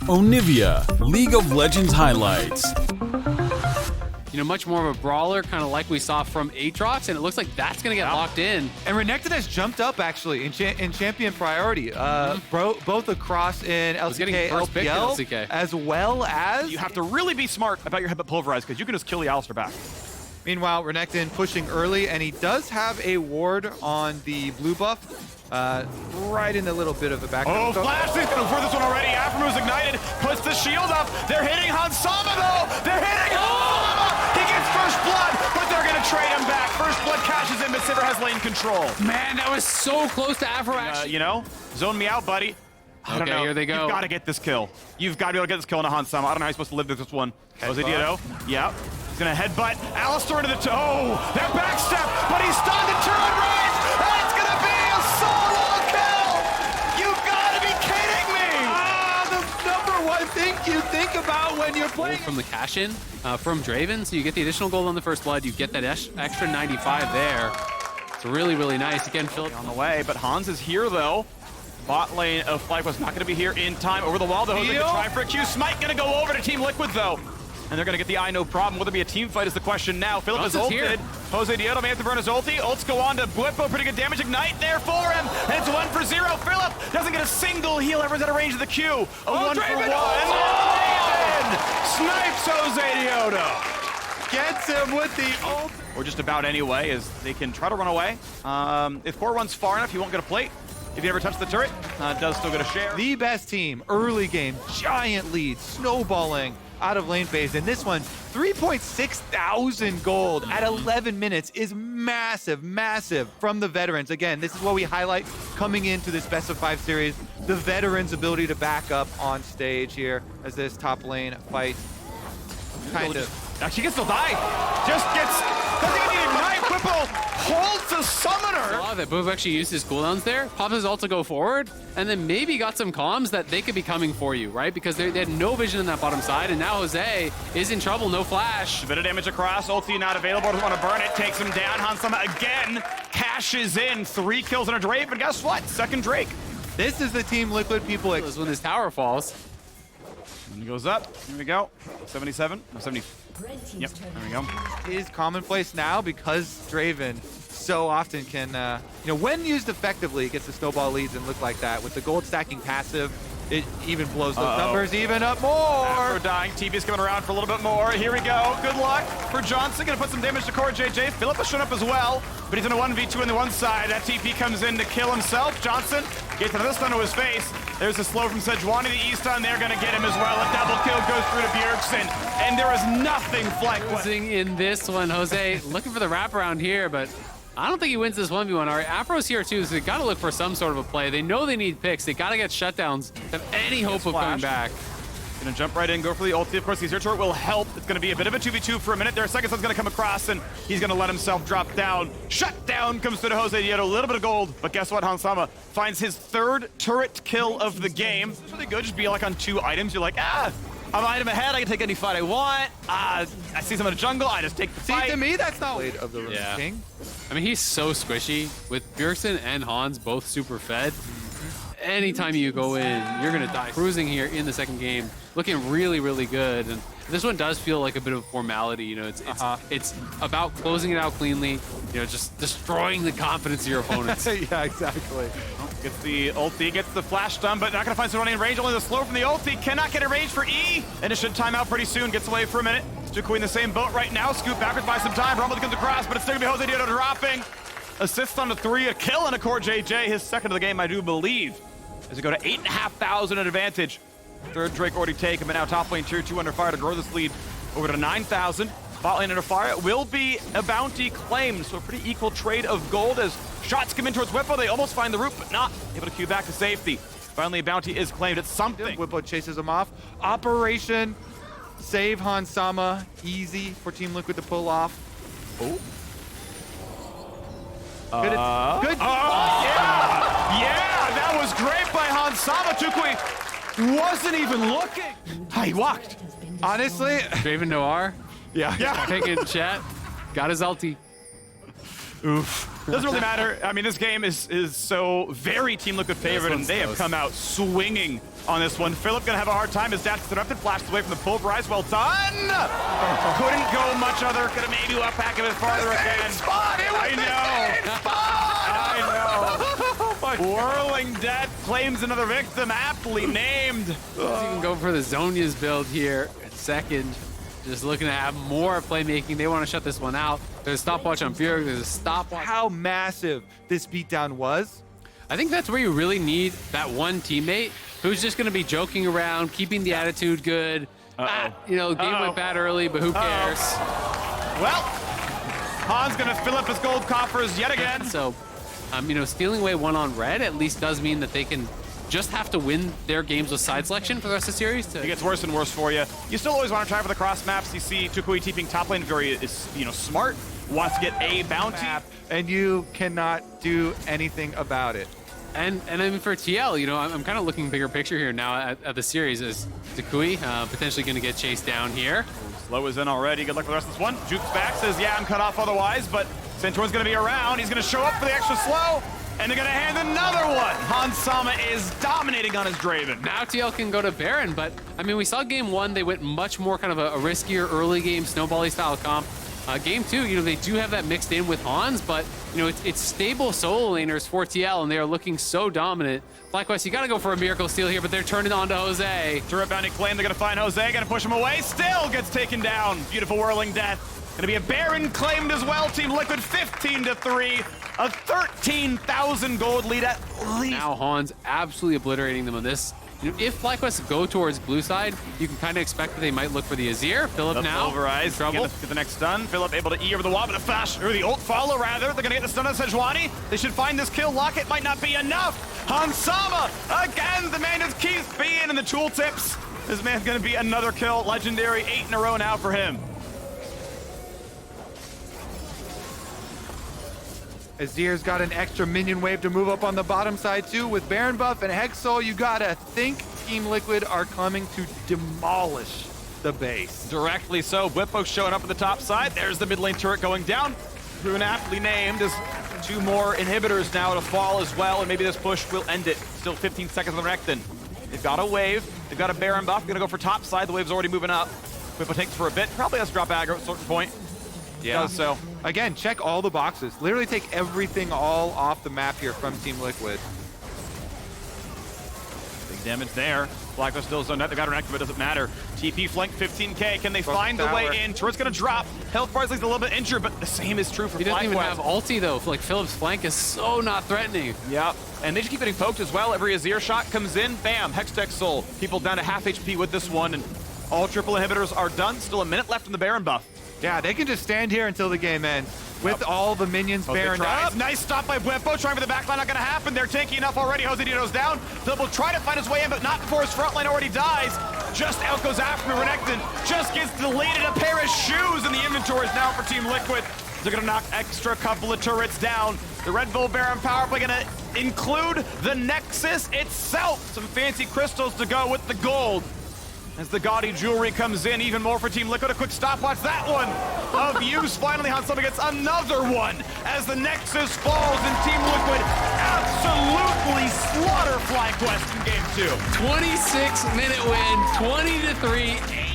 Onivia, League of Legends highlights. You know, much more of a brawler, kind of like we saw from Aatrox, and it looks like that's going to get locked in. And Renekton has jumped up, actually, in champion priority, both across in LCK, LPL, as well as... You have to really be smart about your headbutt pulverize, because you can just kill the Alistar back. Meanwhile, Renekton pushing early, and he does have a ward on the blue buff. Right in a little bit of a back. Oh, Flash is going for this one already. Afro's ignited, puts the shield up. They're hitting Hansama, though. They're hitting Hansama. He gets first blood, but they're going to trade him back. First blood cashes in, but Sivir has lane control. Man, that was so close to Afro, actually. You know, zone me out, buddy. I don't know. Here they go. You've got to get this kill. You've got to be able to get this kill on a Hansama. I don't know how you're supposed to live this one. Jose Dieto. Yep. He's going to headbutt Alistar into the toe. That backstep, but he's stunned and turret raised. That's going to be a solo kill. You've got to be kidding me. The number one thing you think about when you're playing. From the cash-in from Draven, so you get the additional gold on the first blood. You get that extra 95 there. It's really, really nice. Again, Philip on the way, but Hans is here, though. Bot lane of FlyQuest not going to be here in time. Over the wall, though. Jose can try for a Q. Smite going to go over to Team Liquid, though. And they're going to get the I no problem. Will there be a team fight is the question now. Philip is ulted. Jose Dieto may have to burn his ulti. Ults go on to Blippo. Pretty good damage. Ignite there for him. And it's 1 for 0. Philip doesn't get a single heal. Everyone's out of range of the Q. A 1 for 1. Snipes Jose Dieto. Gets him with the ult. Or just about anyway, as they can try to run away. If Core runs far enough, he won't get a plate. If you ever touch the turret, does still get a share. The best team, early game, giant lead, snowballing out of lane phase. And this one, 3.6 thousand gold at 11 minutes is massive, massive from the veterans. Again, this is what we highlight coming into this best of 5 series. The veterans' ability to back up on stage here as this top lane fight kind of... Actually gets to die. Just gets... Doesn't even need to ignite. Whipple holds the summoner. Oh, that Boov actually used his cooldowns there. Pops his ult to go forward, and then maybe got some comms that they could be coming for you, right? Because they had no vision in that bottom side, and now Jose is in trouble. No flash. A bit of damage across. Ulti not available. Doesn't want to burn it. Takes him down. Hansama again cashes in. 3 kills on a Drake, but guess what? Second Drake. This is the Team Liquid people. When this tower falls. And he goes up. Here we go. 77. No, 70. Yep, there we go. Is commonplace now because Draven so often can, you know, when used effectively, it gets the snowball leads and look like that. With the gold stacking passive, it even blows those numbers even up more. Afro dying. TB's coming around for a little bit more. Here we go. Good luck for Johnson. Gonna put some damage to Core JJ. Philip has shown up as well, but he's in a 1v2 on the one side. That TP comes in to kill himself. Johnson gets another stun to his face. There's a slow from Sejuani. The E-stun there gonna get him as well. A double kill goes through to Bjergsen, and there is nothing FlyQuest. In this one, Jose looking for the wraparound here, but I don't think he wins this 1v1. All right, Afro's here too, so they got to look for some sort of a play. They know they need picks. They got to get shutdowns to have any hope of coming back. Gonna jump right in, go for the ulti. Of course, the Azure turret will help. It's gonna be a bit of a 2v2 for a minute. Their second sun's gonna come across, and he's gonna let himself drop down. Shut down comes to Jose Dieto. A little bit of gold, but guess what? Hansama finds his 3rd turret kill of the game. It's really good. Just be like on 2 items. You're like, I'm an item ahead. I can take any fight I want. I see someone in the jungle. I just take the fight. See, to me, that's not Blade of the King. I mean, he's so squishy. With Bjergsen and Hans both super fed, anytime you go in, you're going to die. Cruising here in the second game, looking really, really good. And this one does feel like a bit of a formality. You know, it's about closing it out cleanly, you know, just destroying the confidence of your opponents. Yeah, exactly. Gets the ulti, gets the flash stun, but not going to find someone in range. Only the slow from the ulti. Cannot get a range for E, and it should time out pretty soon. Gets away for a minute. Stukui in the same boat right now. Scoop backwards by some time. Rumble comes across, but it's still going to be Jose Dieto dropping. Assist on the 3, a kill and a Core JJ. His second of the game, I do believe, as we go to 8,500 at advantage. 3rd Drake already taken, but now top lane tier 2 under fire to grow this lead over to 9,000. Bot lane under fire. It will be a bounty claimed, so a pretty equal trade of gold as shots come in towards Whippo. They almost find the root, but not able to queue back to safety. Finally, a bounty is claimed. It's something. Whippo chases him off. Operation Save Hansama. Easy for Team Liquid to pull off. Oh. Good. Yeah, that was great by Hansama. Tukui wasn't even looking. He walked. Honestly. Draven Noir. Yeah. Taking chat. Got his ulti. Oof. Doesn't really matter. I mean, this game is so very Team Liquid favored, and they have come out swinging on this one. Philip gonna have a hard time. His dash is interrupted, flashes away from the pulverize. Well done! Couldn't go much other. Could have maybe left back a bit farther again. Spot! It was I know. Whirling Death claims another victim, aptly named. You can go for the Zonia's build here at second. Just looking to have more playmaking. They want to shut this one out. There's a stopwatch on Bjerg. There's a stopwatch. How massive this beatdown was. I think that's where you really need that one teammate who's just going to be joking around, keeping the attitude good. Game went bad early, but who cares? Well, Han's going to fill up his gold coffers yet again. So, stealing away one on red at least does mean that they can just have to win their games with side selection for the rest of the series. It gets worse and worse for you. You still always want to try for the cross maps. You see Tukui TPing top lane very smart, wants to get a bounty. And you cannot do anything about it. And I mean, for TL, I'm kind of looking bigger picture here now at the series as Tukui potentially going to get chased down here. Slow is in already. Good luck for the rest of this one. Juke's back, says, yeah, I'm cut off otherwise, but Centaur's going to be around. He's going to show up for the extra slow, and they're going to hand another one. Hans Sama is dominating on his Draven. Now TL can go to Baron, but I mean, we saw game one, they went much more kind of a riskier early game, snowbally style comp. Game two, they do have that mixed in with Hans, but it's stable solo laners for TL, and they are looking so dominant. FlyQuest, you got to go for a miracle steal here, but they're turning on to Jose. Turret bounty claim, they're going to find Jose, going to push him away, still gets taken down. Beautiful whirling death. Going to be a Baron claimed as well. Team Liquid 15-3, a 13,000 gold lead at least. Now Hans absolutely obliterating them on this. If FlyQuest go towards blue side, you can kind of expect that they might look for the Azir. Philip now in trouble. Get the next stun. Philip able to E over the wall, but a flash, or the ult follow rather. They're going to get the stun on Sejuani. They should find this kill. Locket might not be enough. Hans Sama, again, the man just keeps being in the tooltips. This man's going to be another kill. Legendary, 8 in a row now for him. Azir's got an extra minion wave to move up on the bottom side too. With Baron buff and Hexol, you gotta think Team Liquid are coming to demolish the base. Directly so. Whippo showing up at the top side. There's the mid lane turret going down. Proven aptly named as 2 more inhibitors now to fall as well, and maybe this push will end it. Still 15 seconds on the Renekton. They've got a wave. They've got a Baron buff. Gonna go for top side. The wave's already moving up. Whippo takes for a bit. Probably has to drop aggro at a certain point. Yeah. Does so. Again, check all the boxes. Literally take everything all off the map here from Team Liquid. Big damage there. FlyQuest still zoned out. They got her next, but it doesn't matter. TP flank 15k. Can they find the way in? Turret's gonna drop. Health bar's like a little bit injured, but the same is true for FlyQuest. He doesn't even have ulti though. Like Philip's flank is so not threatening. Yeah, and they just keep getting poked as well. Every Azir shot comes in, bam, Hextech Soul. People down to half HP with this one, and all triple inhibitors are done. Still a minute left in the Baron buff. Yeah, they can just stand here until the game ends with all the minions Baron up. Nice stop by Whippo, trying for the backline, not gonna happen. They're tanky enough already. Jose Dino's down. Philip will try to find his way in, but not before his front line already dies. Just out goes after me. Renekton just gets deleted. A pair of shoes in the inventories now for Team Liquid. They're gonna knock extra couple of turrets down. The Red Bull Baron power play gonna include the Nexus itself. Some fancy crystals to go with the gold. As the gaudy jewelry comes in, even more for Team Liquid. A quick stopwatch, that one of use. Finally, Hansama gets another one as the Nexus falls and Team Liquid absolutely slaughter FlyQuest in game 2. 26-minute win, 20-3.